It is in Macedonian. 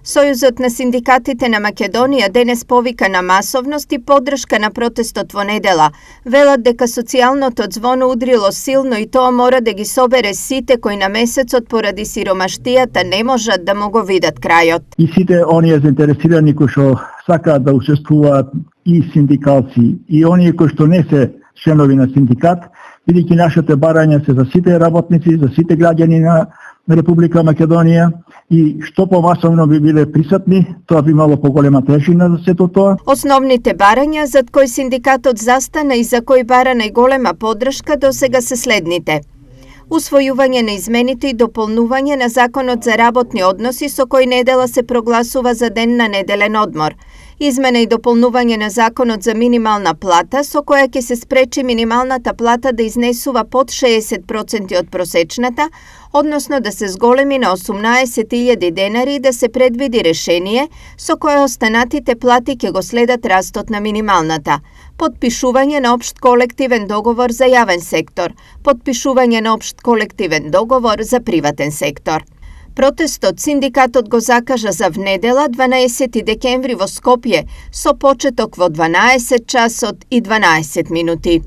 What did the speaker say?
Сојузот на синдикатите на Македонија денес повика на масовност и поддршка на протестот во недела. Велат дека социјалното ѕвоно удрило силно и тоа мора да ги собере сите кои на месецот поради сиромаштијата не можат да му го видат крајот. И сите оние заинтересирани кои што сакаат да учествуваат и синдикалци и оние кои што не се членови на синдикат, бидејќи нашите барања се за сите работници, за сите граѓани на Република Македонија и што помасовно би биле присутни, тоа би имало поголема тежина за сето тоа. Основните барања зад кои синдикатот застана и за кои бара најголема поддршка досега се следните: усвојување на измените и дополнување на Законот за работни односи со кој недела се прогласува за ден на неделен одмор, измена и дополнување на Законот за минимална плата со која ќе се спречи минималната плата да изнесува под 60% од просечната, односно да се зголеми на 18.000 денари и да се предвиди решение со кое останатите плати ќе го следат растот на минималната. Подпишување на општ колективен договор за јавен сектор, подпишување на општ колективен договор за приватен сектор. Протестот синдикатот го закажа за внедела 12 декември во Скопје со почеток во 12 часот и 12 минути.